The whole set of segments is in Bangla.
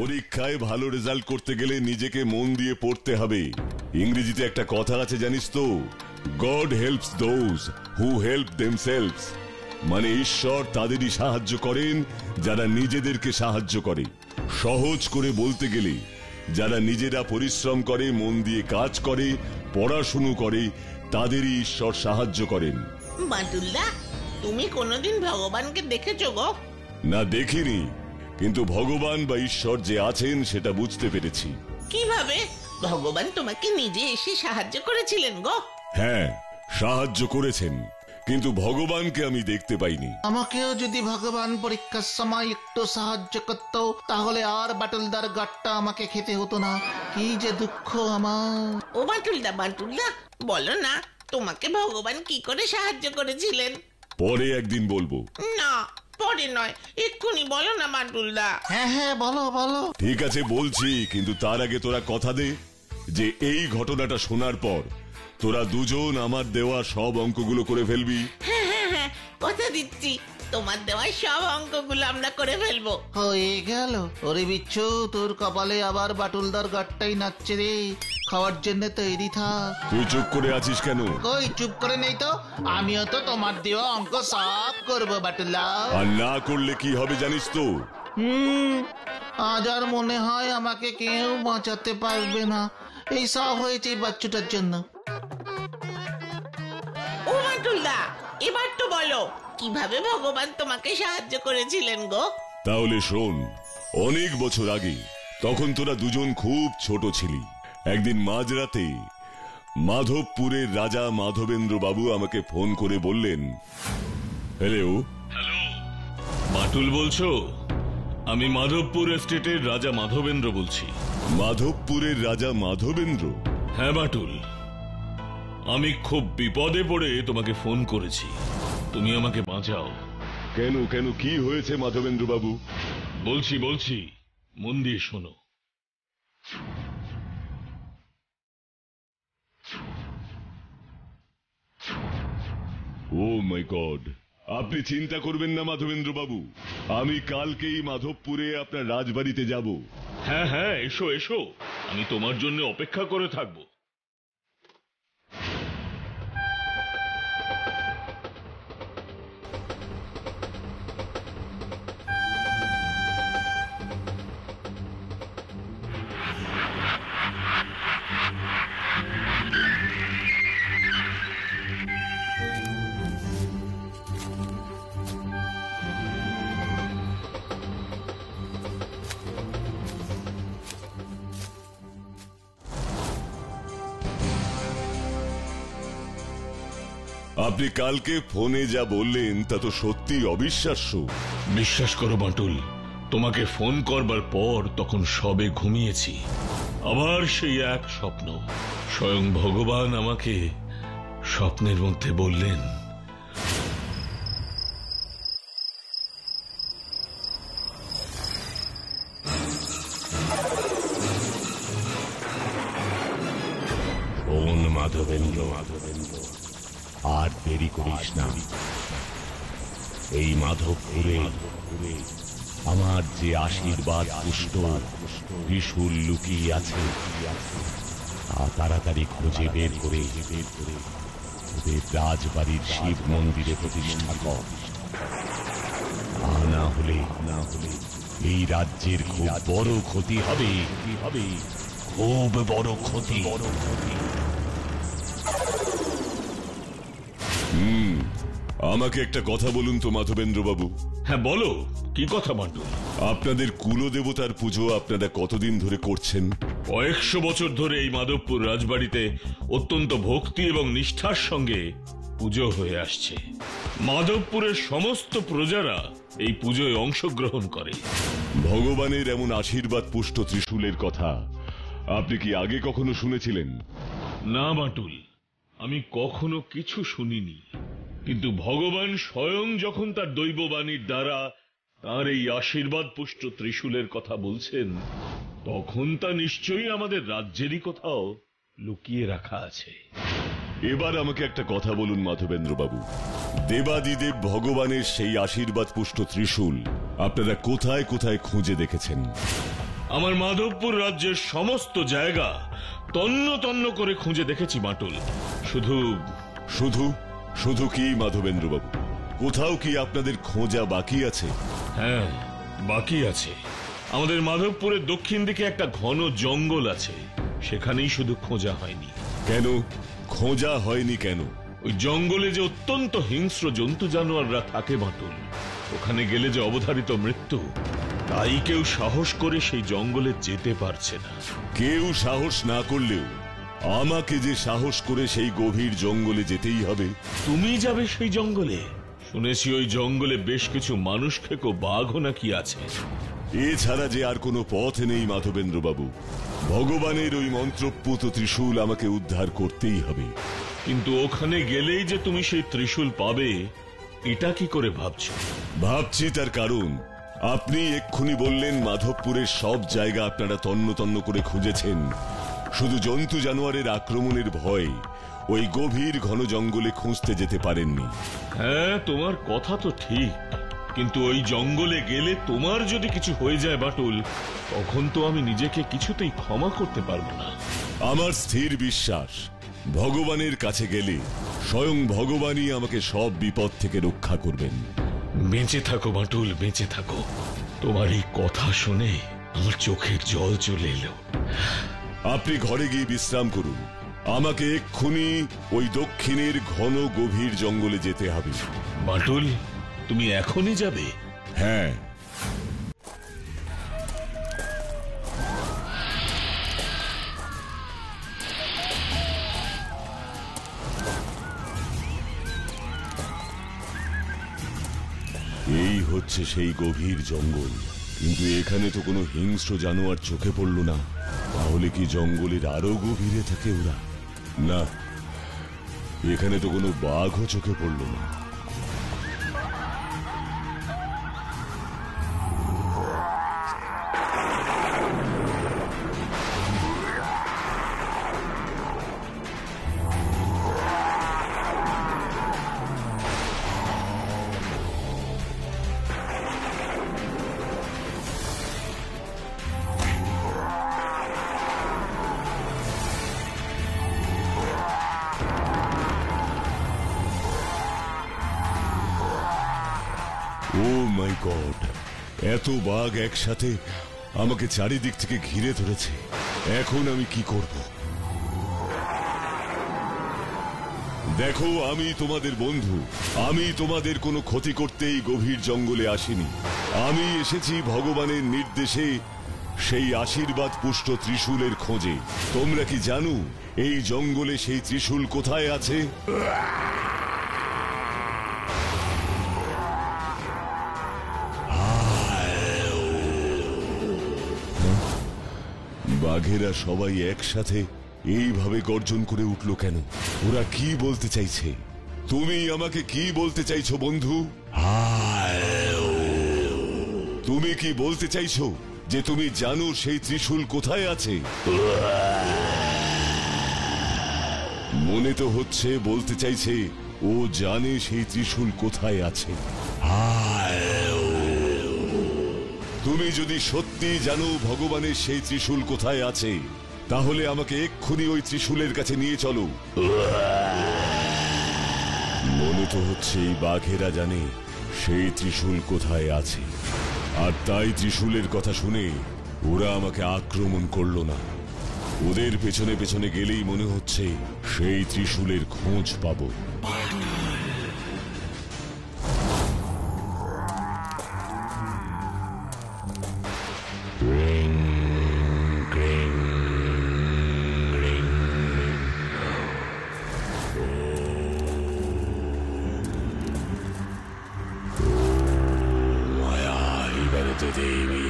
পরীক্ষায় ভালো রেজাল্ট করতে গেলে নিজেকে মন দিয়ে পড়তে হবে। ইংরেজিতে একটা কথা আছে জানিস তো, god helps those who help themselves. মানে ঈশ্বর তাদেরই সাহায্য করেন যারা নিজেদেরকে সাহায্য করে। সহজ করে বলতে গেলে যারা নিজেরা পরিশ্রম করে, মন দিয়ে কাজ করে, পড়াশুনো করে, তাদেরই ঈশ্বর সাহায্য করেন। বাটুলদা, তুমি কোনোদিন ভগবানকে দেখেছো গো? না, দেখিনি, কিন্তু ভগবান বা ঈশ্বর যে আছেন সেটা বুঝতে পেরেছি। কিভাবে? ভগবান তোমাকে নিজে এসে সাহায্য করেছিলেন গো? হ্যাঁ, সাহায্য করেছেন, কিন্তু ভগবানকে আমি দেখতে পাইনি। আমাকেও যদি ভগবান পরীক্ষার সময় একটু সাহায্য করত, তাহলে আর বাটুলদার গাট্টা আমাকে খেতে হতো না। কি যে দুঃখ আমার। ও বাটুলদা, বলো না, তোমাকে ভগবান কি করে সাহায্য করেছিলেন? পরে একদিন বলবো। না, পরে নয়, এক্ষুনি বলো না বাটুলদা। হ্যাঁ, বলো বলো। ঠিক আছে, বলছি, কিন্তু তার আগে তোরা কথা দে যে এই ঘটনাটা শোনার পর তোরা দুজন আমার দেওয়া সব অঙ্কগুলো করে ফেলবি। হ্যাঁ, কথা দিচ্ছি, তোমার দেওয়া সব অঙ্কগুলো আমরা করে ফেলবো। হয়ে গেল। ওরে বিচ্ছু, তোর কপালে আবার বাটুলদার গাট্টাই নাচছে রে। খাওয়ার জন্য তৈরি থাক। তুই চুপ করে আছিস কেন? কই চুপ করে নেই তো, আমিও তো তোমার দেওয়া অঙ্ক সব করবো বাটুলা। আর না করলে কি হবে জানিস তো? আজ আর মনে হয় আমাকে কেউ বাঁচাতে পারবে না। এই সব হয়েছে বাচ্চুটার জন্য। ও বাটুলদা, এবার তো বলো কিভাবে ভগবান তোমাকে সাহায্য করেছিলেন গো? তাহলে শোন, অনেক বছর আগে, তখন তোরা দুজন খুব ছোট ছিলি। একদিন মাঝরাতে মাধবপুরের রাজা মাধবেন্দ্র বাবু আমাকে ফোন করে বললেন, হ্যালো বাটুল বলছো? আমি মাধবপুর এস্টেটের রাজা মাধবেন্দ্র বলছি। মাধবপুরের রাজা মাধবেন্দ্র? হ্যাঁ বাটুল, আমি খুব বিপদে পড়ে তোমাকে ফোন করেছি, তুমি আমাকে বাঁচাও। কেন কেন, কি হয়েছে মাধবেন্দ্র বাবু? বলছি, মন দিয়ে শোনো। ও মাই গড, আপনি চিন্তা করবেন না মাধবেন্দ্র বাবু, আমি কালকেই মাধবপুরে আপনার রাজবাড়িতে যাব। হ্যাঁ, এসো, আমি তোমার জন্য অপেক্ষা করে থাকবো। আপনি কালকে ফোনে যা বললেন তা তো সত্যি অবিশ্বাস্য। বিশ্বাস করো বাটুল, তোমাকে ফোন করবার পর তখন সবে ঘুমিয়েছি, আবার সেই এক স্বপ্ন। স্বয়ং ভগবান আমাকে স্বপ্নের মধ্যে বললেন, মাধবেন্দ্র, আর দেরি করিস না। এই মাধবপুরে আমার যে আশীর্বাদ পুষ্ট ত্রিশূল লুকিয়ে আছে, তা তাড়াতাড়ি খুঁজে বের করে ওদের রাজবাড়ির শিব মন্দিরে প্রতিষ্ঠা কর। না হলে এই রাজ্যের খুব বড় ক্ষতি হবে, খুব বড় ক্ষতি। আমাকে একটা কথা বলুন তো মাধবেন্দ্র বাবু। হ্যাঁ বলো, কি কথা বাটুল? আপনাদের কুলদেবতার পুজো আপনারা কতদিন ধরে করছেন? কয়েকশো বছর ধরে এই মাধবপুর রাজবাড়িতে অত্যন্ত ভক্তি এবং নিষ্ঠার সঙ্গে পুজো হয়ে আসছে। মাধবপুরের সমস্ত প্রজারা এই পুজোয় অংশগ্রহণ করে। ভগবানের এমন আশীর্বাদ পুষ্ট ত্রিশূলের কথা আপনি কি আগে কখনো শুনেছিলেন? না বাটুল, আমি কখনো কিছু শুনিনি, কিন্তু ভগবান স্বয়ং যখন তার দৈববাণীর দ্বারা তার এই আশীর্বাদ পুষ্ট ত্রিশূলের কথা বলছেন, তখন তা নিশ্চয়ই আমাদের রাজ্যেরই কোথাও লুকিয়ে রাখা আছে। এবার আমাকে একটা কথা বলুন মাধবেন্দ্র বাবু, দেবাদিদেব ভগবানের সেই আশীর্বাদ পুষ্ট ত্রিশূল আপনারা কোথায় কোথায় খুঁজে দেখেছেন? আমার মাধবপুর রাজ্যের সমস্ত জায়গা তন্ন তন্ন করে খুঁজে দেখেছি বাটুল। শুধু শুধু শুধু কি মাধবেন্দ্র বাবু, কোথাও কি আপনাদের খোঁজা বাকি আছে? হ্যাঁ, বাকি আছে। আমাদের মাধবপুরের দক্ষিণ দিকে একটা ঘন জঙ্গল আছে, সেখানেই শুধু খোঁজা হয়নি। কেন খোঁজা হয়নি কেন? ওই জঙ্গলে যে অত্যন্ত হিংস্র জন্তু জানোয়াররা থাকে বাটুল, ওখানে গেলে যে অবধারিত মৃত্যু, তাই কেউ সাহস করে সেই জঙ্গলে যেতে পারছে না। কেউ সাহস না করলেও আমাকে যে সাহস করে সেই গভীর জঙ্গলে যেতেই হবে। তুমি যাবে সেই জঙ্গলে? শুনেছি ওই জঙ্গলে বেশ কিছু মানুষ খেকো বাঘও নাকি আছে। এছাড়া যে আর কোনো পথ নেই মাধবেন্দ্র বাবু। ভগবানের ওই মন্ত্রপুত ত্রিশূল আমাকে উদ্ধার করতেই হবে। কিন্তু ওখানে গেলেই যে তুমি সেই ত্রিশূল পাবে, এটা কি করে ভাবছো? ভাবছি তার কারণ আপনি এক্ষুনি বললেন মাধবপুরের সব জায়গা আপনারা তন্ন তন্ন করে খুঁজেছেন, শুধু জন্তু জানোয়ারের আক্রমণের ভয় ওই গভীর ঘন জঙ্গলে খুঁজতে যেতে পারেননি। হ্যাঁ, তোমার কথা তো ঠিক, কিন্তু ওই জঙ্গলে গেলে তোমার যদি কিছু হয়ে যায় বাটুল, তখন তো আমি নিজেকে কিছুতেই ক্ষমা করতে পারবো না। আমার স্থির বিশ্বাস ভগবানের কাছে গেলে স্বয়ং ভগবানই আমাকে সব বিপদ থেকে রক্ষা করবেন। বেঁচে থাকো বাটুল, বেঁচে থাকো। তোমার এই কথা শুনে আমার চোখের জল চলে এলো। আপনি ঘরে গিয়ে বিশ্রাম করুন, আমাকে এক্ষুনি ওই দক্ষিণের ঘন গভীর জঙ্গলে যেতে হবে। বাটুল, তুমি এখনই যাবে? হ্যাঁ। এই হচ্ছে সেই গভীর জঙ্গল, কিন্তু এখানে তো কোনো হিংস্র জানোয়ার চোখে পড়ল না। তাহলে কি জঙ্গলের আরো গভীরে থাকে ওরা? না, এখানে তো কোনো বাঘও চোখে পড়ল না। ও মাই গড, এত বাঘ একসাথে আমাকে চারিদিক থেকে ঘিরে ধরেছে। এখন আমি কি করব? দেখো, আমি তোমাদের বন্ধু, আমি তোমাদের কোনো ক্ষতি করতেই গভীর জঙ্গলে আসিনি। আমি এসেছি ভগবানের নির্দেশে সেই আশীর্বাদ পুষ্ট ত্রিশূলের খোঁজে। তোমরা কি জানো এই জঙ্গলে সেই ত্রিশূল কোথায় আছে? বাঘেরা সবাই একসাথে এইভাবে গর্জন করে উঠল কেন? ওরা কি বলতে চাইছে? তুমি আমাকে কি বলতে চাইছো বন্ধু? তুমি কি বলতে চাইছো যে তুমি জানো সেই ত্রিশূল কোথায় আছে? মনে তো হচ্ছে বলতে চাইছে ও জানে সেই ত্রিশূল কোথায় আছে। তুমি যদি সত্যি জানো ভগবানের সেই ত্রিশূল কোথায় আছে, তাহলে আমাকে এক্ষুনি ওই ত্রিশূলের কাছে নিয়ে চলো। মনে তো হচ্ছে এই বাঘেরা জানে সেই ত্রিশূল কোথায় আছে, আর তাই ত্রিশূলের কথা শুনে ওরা আমাকে আক্রমণ করলো না। ওদের পেছনে পেছনে গেলেই মনে হচ্ছে সেই ত্রিশূলের খোঁজ পাবো। देवी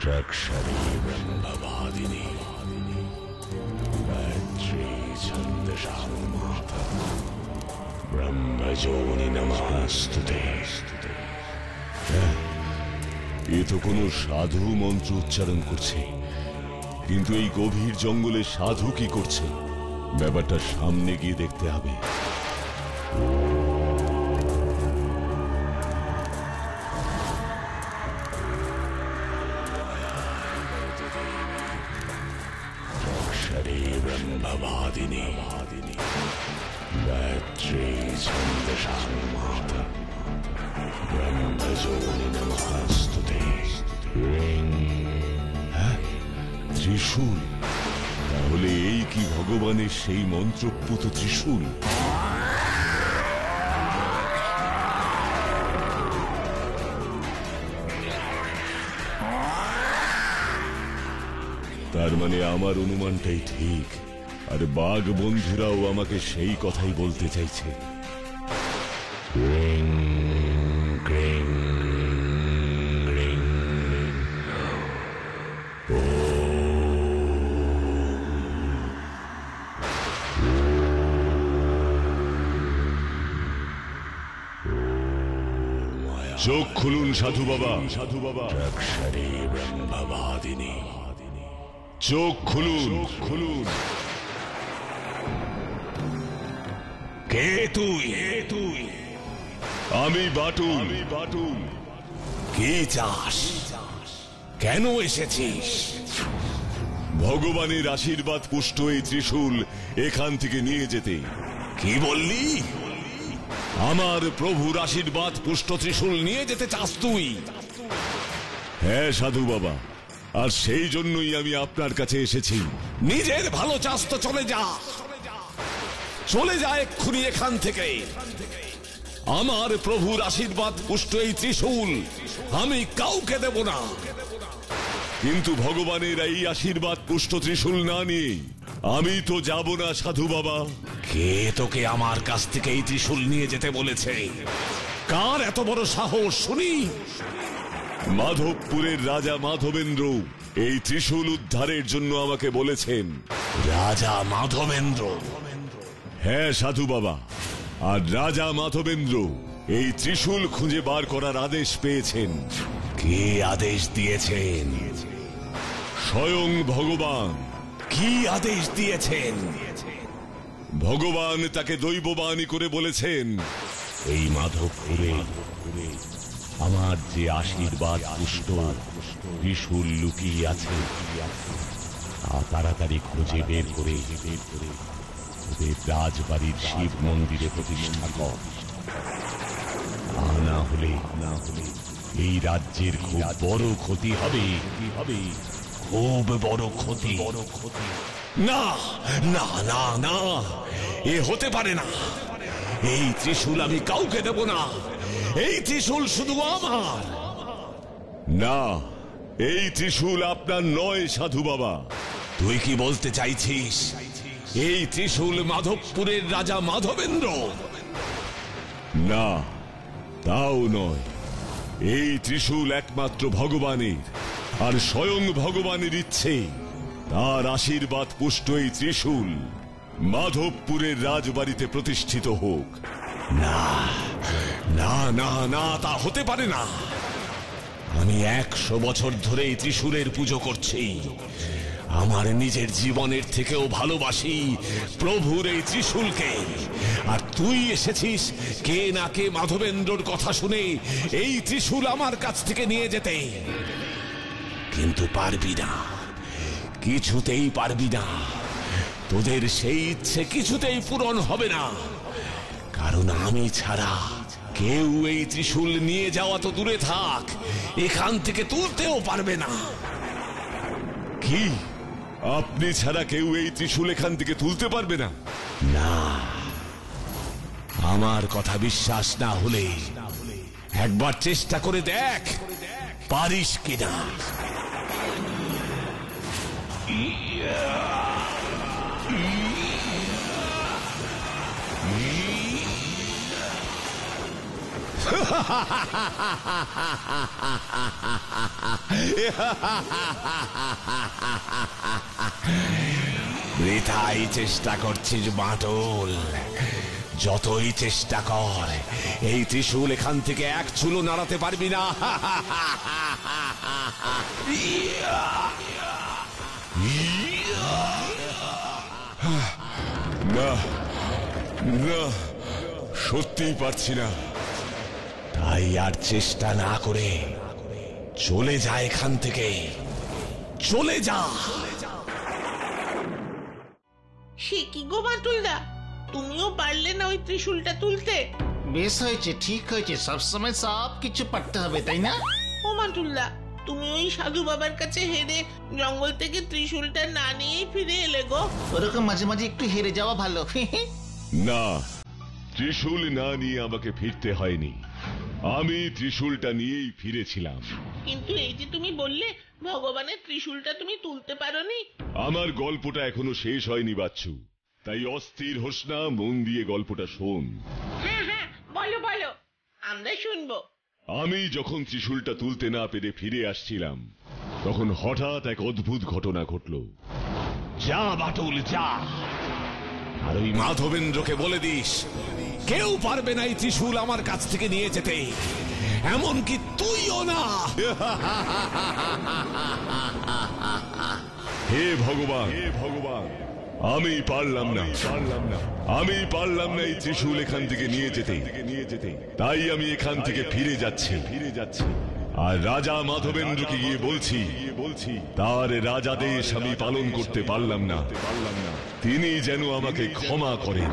रक्षरी ब्रह्मवादिनी गायत्री छन्दसामाता ब्रह्मजोनि नमस्तुते। এ তো কোনো সাধু মন্ত্র উচ্চারণ করছে, কিন্তু এই গভীর জঙ্গলে সাধু কি করছে? ব্যাপারটা সামনে গিয়ে দেখতে হবে। ব্রহ্মবাদিনী গায়ত্রী ছন্দসাং মাতা ব্রহ্মযোনি নমস্তুতে। ত্রিশূল, তাহলে এই কি ভগবানের সেই মন্ত্রপুত ত্রিশূল? তার মানে আমার অনুমানটাই ঠিক, আর বাঘ বন্ধুরাও আমাকে সেই কথাই বলতে চাইছে। চোখ খুলুন সাধু বাবা, সাধু বাবা। ব্রহ্মবাদিনী, চোখ খুলুন, খুলুন। কে তুই? আমি বাটুল, আমি বাটুল। কি চাস? কেন এসেছিস? ভগবানের আশীর্বাদ পুষ্ট এই ত্রিশূল এখান থেকে নিয়ে যেতে। কি বললি? আমার প্রভুর আশীর্বাদ পুষ্ট ত্রিশূল নিয়ে যেতে চাস তুই? হ্যাঁ সাধু বাবা, আর সেই জন্যই আমি আপনার কাছে এসেছি। নিজের ভালো চাস তো চলে যা, চলে যা এক্ষুনি এখান থেকে। আমার প্রভুর আশীর্বাদ পুষ্ট এই ত্রিশূল আমি কাউকে দেব না। কিন্তু ভগবানের এই আশীর্বাদ পুষ্ট ত্রিশূল না নিয়ে আমি তো যাব না সাধু বাবা। কে তোকে আমার কাছ থেকে এই ত্রিশূল নিয়ে যেতে বলেছে? কার এত বড় সাহস শুনি? মাধবপুরের রাজা মাধবেন্দ্র এই ত্রিশূল উদ্ধারের জন্য আমাকে বলেছেন। রাজা মাধবেন্দ্র? হ্যাঁ সাধু বাবা, আর রাজা মাধবেন্দ্র এই ত্রিশূল খুঁজে বার করার আদেশ পেয়েছেন। কে আদেশ দিয়েছেন? স্বয়ং ভগবান। কি আদেশ দিয়েছেন? ভগবান তাকে দৈববাণী করে বলেছেন, এই মাধবপুরে আমার যে আশীর্বাদ পুষ্ট ত্রিশূল লুকিয়ে আছে তা তাড়াতাড়ি খুঁজে বের করে ওদের রাজবাড়ির শিব মন্দিরে প্রতিষ্ঠা কর। না হলে এই রাজ্যের খুব বড় ক্ষতি হবে, খুব বড় ক্ষতি। না না না না, এ হতে পারে না। এই ত্রিশূল আমি কাউকে দেব না। এই ত্রিশূল শুধু আমার। না, এই ত্রিশূল আপনার নয় সাধু বাবা। তুই কি বলতে চাইছিস এই ত্রিশূল মাধবপুরের রাজা মাধবেন্দ্র? না, তাও নয়। এই ত্রিশূল একমাত্র ভগবানের, আর স্বয়ং ভগবানের ইচ্ছে তার আশীর্বাদ পুষ্ট এই ত্রিশূল মাধবপুরের রাজবাড়িতে প্রতিষ্ঠিত হোক। না না না না, তা হতে পারে না। আমি 100 বছর ধরে এই ত্রিশূলের পুজো করছি। আমার নিজের জীবনের থেকেও ভালোবাসি প্রভুর এই ত্রিশূলকে। আর তুই এসেছিস কে না কে মাধবেন্দ্রর কথা শুনে এই ত্রিশূল আমার কাছ থেকে নিয়ে যেতে। কিন্তু পারবি না, কিছুতেই পারবি না। তোদের সেই ইচ্ছে কিছুতেই পূরণ হবে না, কারণ আমি ছাড়া কেউ এই ত্রিশূল নিয়ে যাওয়া তো দূরে থাক, এখান থেকে তুলতেও পারবে না। কি? আপনি ছাড়া কেউ এই ত্রিশূল এখান থেকে তুলতে পারবে না? না, আমার কথা বিশ্বাস না হলে একবার চেষ্টা করে দেখ পারিস কিনা। বৃথাই চেষ্টা করছিস বাটুল। যতই চেষ্টা কর এই ত্রিশূল এখান থেকে এক চুলো নাড়াতে পারবি না। না না, সত্যিই পারছি না। তাই আর চেষ্টা না করে চলে যা এখান থেকে, চলে যা। সে কি গো বাটুলদা, তুমিও পারলে না ওই ত্রিশূলটা তুলতে? বেশ হয়েছে, ঠিক হয়েছে, সবসময় সব কিছু পারতে হবে, তাই না? ও বাটুলদা, তুমি ওই সাধু বাবার কাছে হেরে জঙ্গল থেকে ত্রিশূলটা না নিয়েই ফিরে এলে গো। ওরকম মাঝে মাঝে একটু হেরে যাওয়া ভালো। না, ত্রিশূল না নিয়ে আমাকে ফিরতে হয়নি, আমি ত্রিশূলটা নিয়েই ফিরেছিলাম। কিন্তু এই যে তুমি বললে ভগবানের ত্রিশূলটা তুমি তুলতে পারোনি। আমার গল্পটা এখনো শেষ হয়নি বাচ্চু, তাই অস্থির হোস না, মন দিয়ে গল্পটা শোন। হ্যাঁ হ্যাঁ, বলো বলো, আমরা শুনবো। আমি যখন ত্রিশূলটা তুলতে না পেরে ফিরে আসছিলাম, তখন হঠাৎ এক অদ্ভুত ঘটনা ঘটল। যা বাটুল যা, আর ওই মাধবেন্দ্রকে বলে দিস কেউ পারবে না এই ত্রিশূল আমার কাছ থেকে নিয়ে যেতে, এমনকি তুইও না। হে ভগবান, হে ভগবান, আমি পারলাম না, আমি পারলাম না এই ত্রিশূল এখান থেকে নিয়ে যেতে, তাই আমি এখান থেকে ফিরে যাচ্ছি। আর রাজা মাধবেন্দ্রকে গিয়ে বলছি তার রাজাদেশ আমি পালন করতে পারলাম না, তিনি যেন আমাকে ক্ষমা করেন।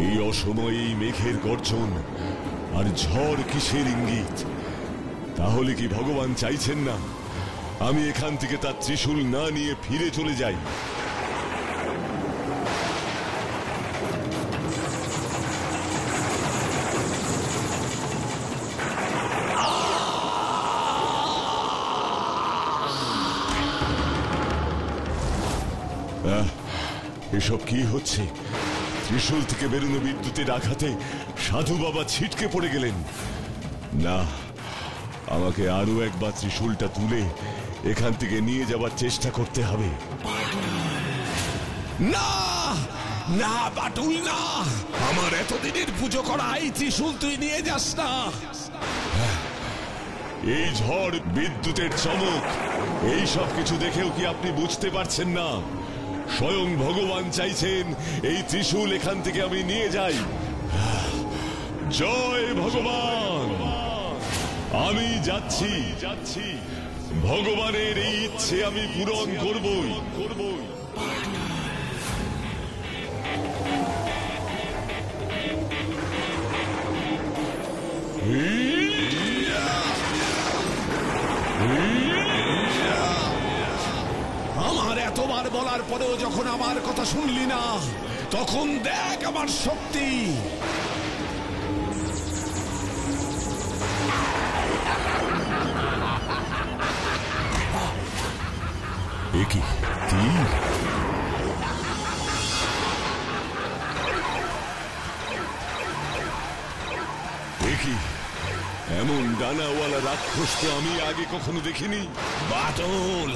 এই অসময়ে এই মেঘের গর্জন আর ঝড় কিসের ইঙ্গিত? তাহলে কি ভগবান চাইছেন না আমি এখান থেকে তার ত্রিশূল না নিয়ে ফিরে চলে যাই? এসব কি হচ্ছে? ত্রিশূল থেকে বেরোনো বিদ্যুতের আঘাতে সাধু বাবা ছিটকে পড়ে গেলেন। না, আমাকে আরো একবার ত্রিশূলটা তুলে এখান থেকে নিয়ে যাবার চেষ্টা করতে হবে। না না বাটুল না, আমার এতদিনের পুজো করা এই ত্রিশূল তুই নিয়ে যাস না। এই ঝড়, বিদ্যুতের চমক, এই সব কিছু দেখেও কি আপনি বুঝতে পারছেন না স্বয়ং ভগবান চাইছেন এই ত্রিশূল এখান থেকে আমি নিয়ে যাই? জয় ভগবান, আমি যাচ্ছি, ভগবানের এই ইচ্ছে আমি পূরণ করবই। আমার এতবার বলার পরেও যখন আমার কথা শুনলি না, তখন দেখ আমার শক্তি। কি তীর? কি এমন ডানাওয়ালা রাক্ষস তো আমি আগে কখনো দেখিনি। বাটুল,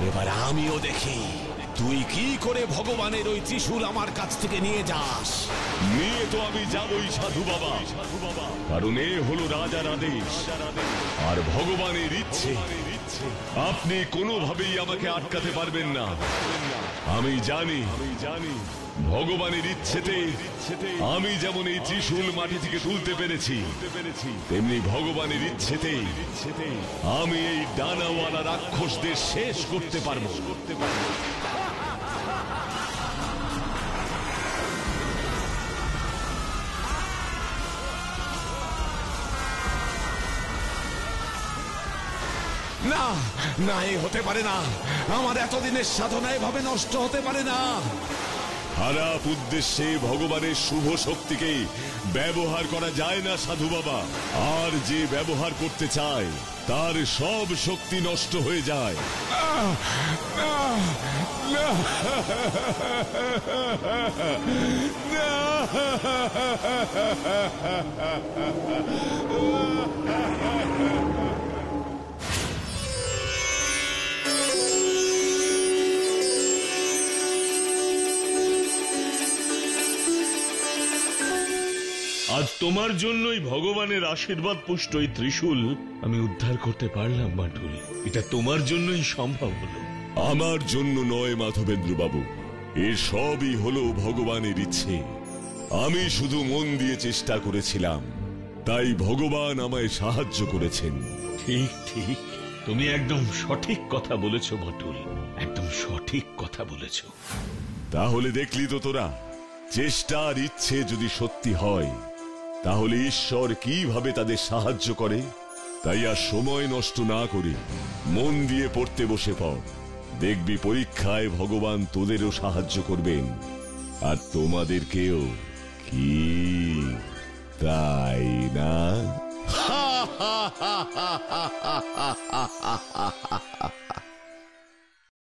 এবার আমিও দেখি তুই কি করে ভগবানের ওই ত্রিশূল আমার কাছ থেকে নিয়ে যাস। নিয়ে তো আমি যাবই সাধু বাবা, কারণ এ হলো রাজার আদেশ আর ভগবানের ইচ্ছে। আপনি কোনোভাবেই আমাকে আটকাতে পারবেন না। আমি জানি ভগবানের ইচ্ছেতে আমি যেমন এই ত্রিশূল মাটি থেকে তুলতে পেরেছি, তেমনি ভগবানের ইচ্ছেতে আমি এই ডানাওয়ালা রাক্ষসদের শেষ করতে পারবো। না না, এ হতে পারে না। আমার এতদিনের সাধনা এভাবে নষ্ট হতে পারে না। খারাপ উদ্দেশ্যে ভগবানের শুভ শক্তিকে ব্যবহার করা যায় না সাধু বাবা। আর যে ব্যবহার করতে চায় তার সব শক্তি নষ্ট হয়ে যায়। আজ তোমার জন্যই ভগবানের আশীর্বাদ পুষ্ট এই ত্রিশূল আমি উদ্ধার করতে পারলাম বাটুল। এটা তোমার জন্যই সম্ভব হলো। আমার জন্য নয় মাধবেন্দ্র বাবু, এর সবই হলো ভগবানের ইচ্ছে। আমি শুধু মন দিয়ে চেষ্টা করেছিলাম, তাই ভগবান আমায় সাহায্য করেছেন। ঠিক ঠিক, তুমি একদম সঠিক কথা বলেছো বাটুল, একদম সঠিক কথা বলেছো। তাহলে দেখলি তো তোরা, চেষ্টার ইচ্ছে যদি সত্যি হয় তাহলে ঈশ্বর কিভাবে তাদের সাহায্য করে। তাই আর সময় নষ্ট না করে মন দিয়ে পড়তে বসে পড়, দেখবি পরীক্ষায় ভগবান তোদেরও সাহায্য করবেন, আর তোমাদেরকেও। কি তাই না?